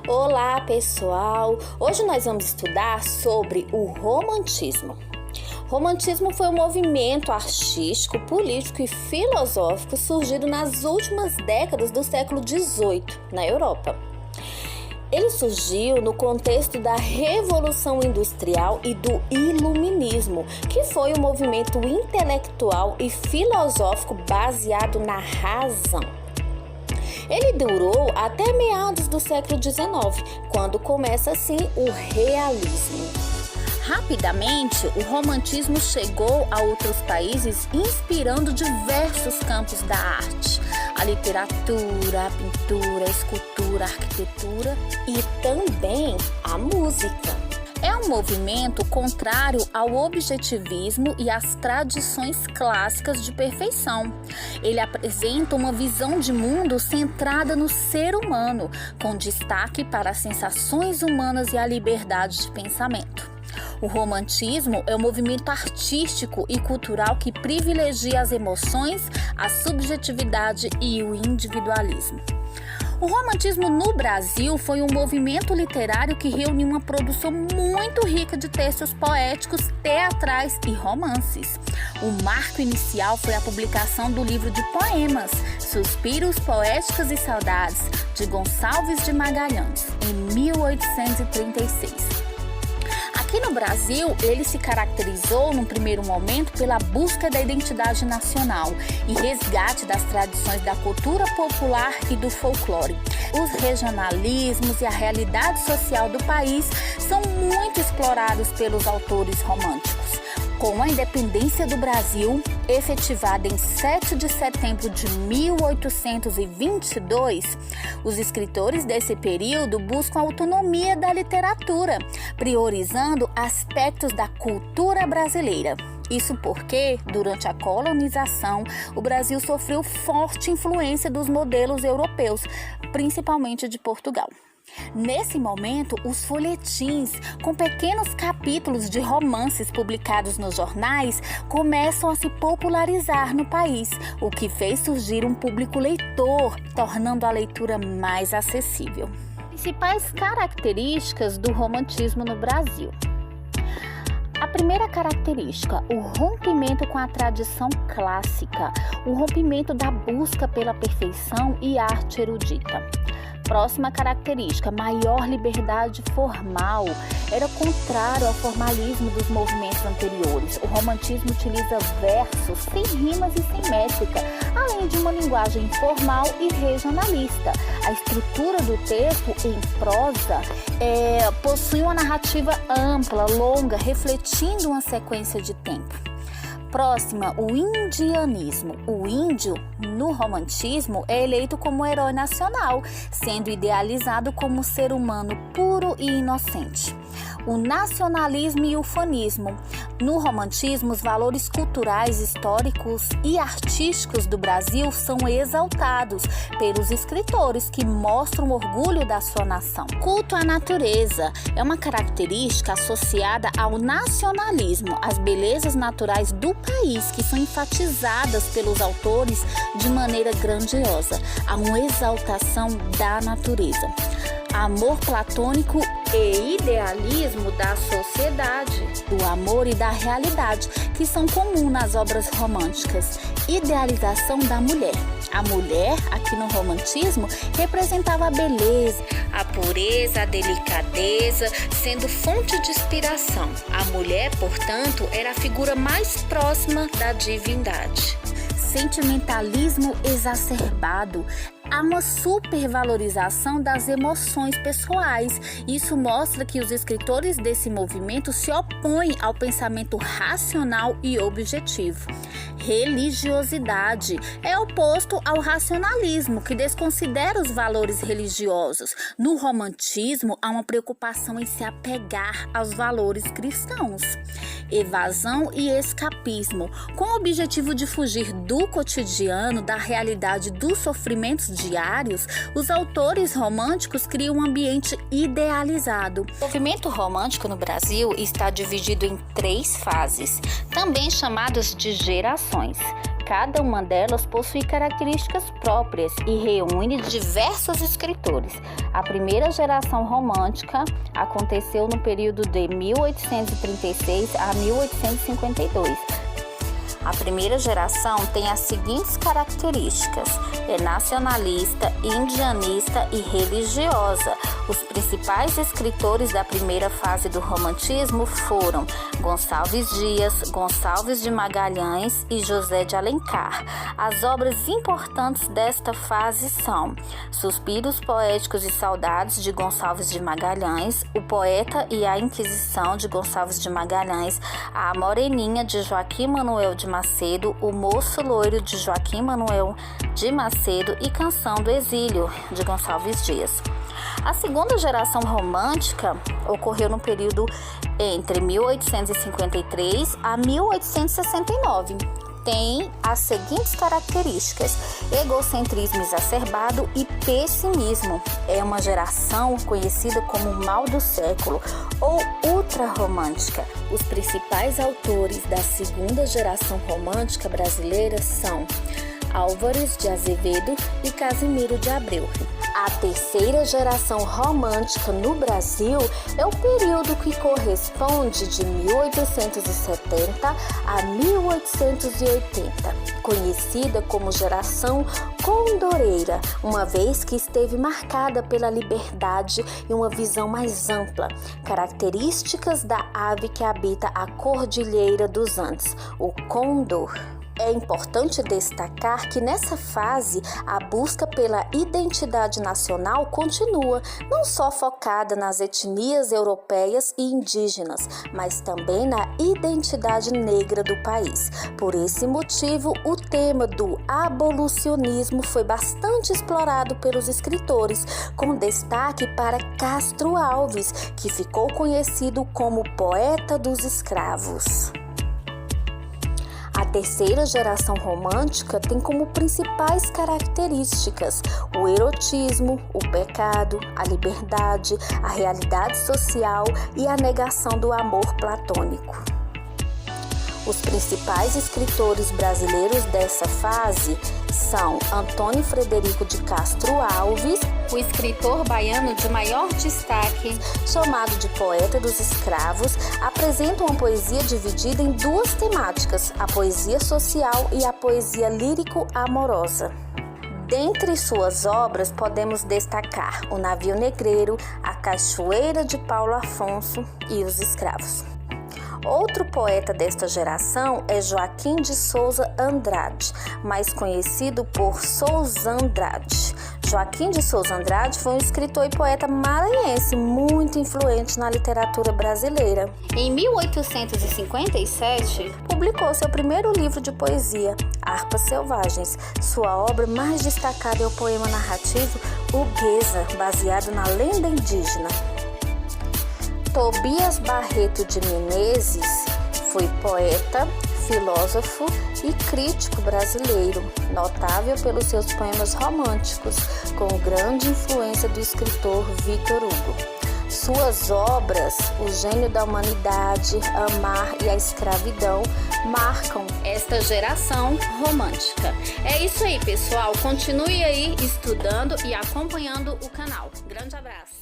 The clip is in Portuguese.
Olá, pessoal! Hoje nós vamos estudar sobre o romantismo. Romantismo foi um movimento artístico, político e filosófico surgido nas últimas décadas do século XVIII, na Europa. Ele surgiu no contexto da Revolução Industrial e do Iluminismo, que foi um movimento intelectual e filosófico baseado na razão. Ele durou até meados do século XIX, quando começa assim o realismo. Rapidamente, o romantismo chegou a outros países, inspirando diversos campos da arte: a literatura, a pintura, a escultura, a arquitetura e também a música. É um movimento contrário ao objetivismo e às tradições clássicas de perfeição. Ele apresenta uma visão de mundo centrada no ser humano, com destaque para as sensações humanas e a liberdade de pensamento. O romantismo é um movimento artístico e cultural que privilegia as emoções, a subjetividade e o individualismo. O romantismo no Brasil foi um movimento literário que reuniu uma produção muito rica de textos poéticos, teatrais e romances. O marco inicial foi a publicação do livro de poemas Suspiros, Poéticas e Saudades, de Gonçalves de Magalhães, em 1836. Aqui no Brasil, ele se caracterizou, num primeiro momento, pela busca da identidade nacional e resgate das tradições da cultura popular e do folclore. Os regionalismos e a realidade social do país são muito explorados pelos autores românticos. Com a independência do Brasil, efetivada em 7 de setembro de 1822, os escritores desse período buscam a autonomia da literatura, priorizando aspectos da cultura brasileira. Isso porque, durante a colonização, o Brasil sofreu forte influência dos modelos europeus, principalmente de Portugal. Nesse momento, os folhetins, com pequenos capítulos de romances publicados nos jornais, começam a se popularizar no país, o que fez surgir um público leitor, tornando a leitura mais acessível. Principais características do romantismo no Brasil. A primeira característica, o rompimento com a tradição clássica, o rompimento da busca pela perfeição e arte erudita. Próxima característica, maior liberdade formal. Era contrário ao formalismo dos movimentos anteriores. O romantismo utiliza versos sem rimas e sem métrica, além de uma linguagem informal e regionalista. A estrutura do texto em prosa possui uma narrativa ampla, longa, refletindo uma sequência de tempo. Próxima, o indianismo. O índio, no romantismo, é eleito como herói nacional, sendo idealizado como ser humano puro e inocente. O nacionalismo e o ufanismo. No romantismo, os valores culturais, históricos e artísticos do Brasil são exaltados pelos escritores que mostram o orgulho da sua nação. Culto à natureza é uma característica associada ao nacionalismo, às belezas naturais do país que são enfatizadas pelos autores de maneira grandiosa. Há uma exaltação da natureza. Amor platônico e idealismo da sociedade, do amor e da realidade, que são comuns nas obras românticas. Idealização da mulher. A mulher, aqui no romantismo, representava a beleza, a pureza, a delicadeza, sendo fonte de inspiração. A mulher, portanto, era a figura mais próxima da divindade. Sentimentalismo exacerbado. Há uma supervalorização das emoções pessoais. Isso mostra que os escritores desse movimento se opõem ao pensamento racional e objetivo. Religiosidade é oposto ao racionalismo, que desconsidera os valores religiosos. No romantismo, há uma preocupação em se apegar aos valores cristãos. Evasão e escapismo, com o objetivo de fugir do cotidiano, da realidade dos sofrimentos diários, os autores românticos criam um ambiente idealizado. O movimento romântico no Brasil está dividido em 3 fases, também chamadas de gerações. cada uma delas possui características próprias e reúne diversos escritores. A primeira geração romântica aconteceu no período de 1836 a 1852. A primeira geração tem as seguintes características: é nacionalista, indianista e religiosa. Os principais escritores da primeira fase do romantismo foram Gonçalves Dias, Gonçalves de Magalhães e José de Alencar. As obras importantes desta fase são Suspiros Poéticos e Saudades, de Gonçalves de Magalhães, O Poeta e a Inquisição, de Gonçalves de Magalhães, A Moreninha, de Joaquim Manuel de Macedo, O Moço Loiro, de Joaquim Manuel de Macedo e Canção do Exílio, de Gonçalves Dias. A segunda geração romântica ocorreu no período entre 1853 a 1869. Tem as seguintes características: egocentrismo exacerbado e pessimismo. É uma geração conhecida como o mal do século ou ultrarromântica. Os principais autores da segunda geração romântica brasileira são Álvares de Azevedo e Casimiro de Abreu. A terceira geração romântica no Brasil é o período que corresponde de 1870 a 1880, conhecida como geração condoreira, uma vez que esteve marcada pela liberdade e uma visão mais ampla, características da ave que habita a Cordilheira dos Andes, o condor. É importante destacar que nessa fase a busca pela identidade nacional continua, não só focada nas etnias europeias e indígenas, mas também na identidade negra do país. Por esse motivo, o tema do abolicionismo foi bastante explorado pelos escritores, com destaque para Castro Alves, que ficou conhecido como poeta dos escravos. A terceira geração romântica tem como principais características o erotismo, o pecado, a liberdade, a realidade social e a negação do amor platônico. Os principais escritores brasileiros dessa fase são Antônio Frederico de Castro Alves, o escritor baiano de maior destaque, chamado de poeta dos escravos, apresenta uma poesia dividida em duas temáticas, a poesia social e a poesia lírico-amorosa. Dentre suas obras, podemos destacar O Navio Negreiro, A Cachoeira de Paulo Afonso e Os Escravos. Outro poeta desta geração é Joaquim de Souza Andrade, mais conhecido por Souza Andrade. Joaquim de Souza Andrade foi um escritor e poeta maranhense muito influente na literatura brasileira. Em 1857, publicou seu primeiro livro de poesia, Harpas Selvagens. Sua obra mais destacada é o poema narrativo Urgueza, baseado na lenda indígena. Tobias Barreto de Menezes foi poeta, filósofo e crítico brasileiro, notável pelos seus poemas românticos, com grande influência do escritor Victor Hugo. Suas obras, O Gênio da Humanidade, Amar e a Escravidão, marcam esta geração romântica. É isso aí, pessoal. Continue aí estudando e acompanhando o canal. Grande abraço!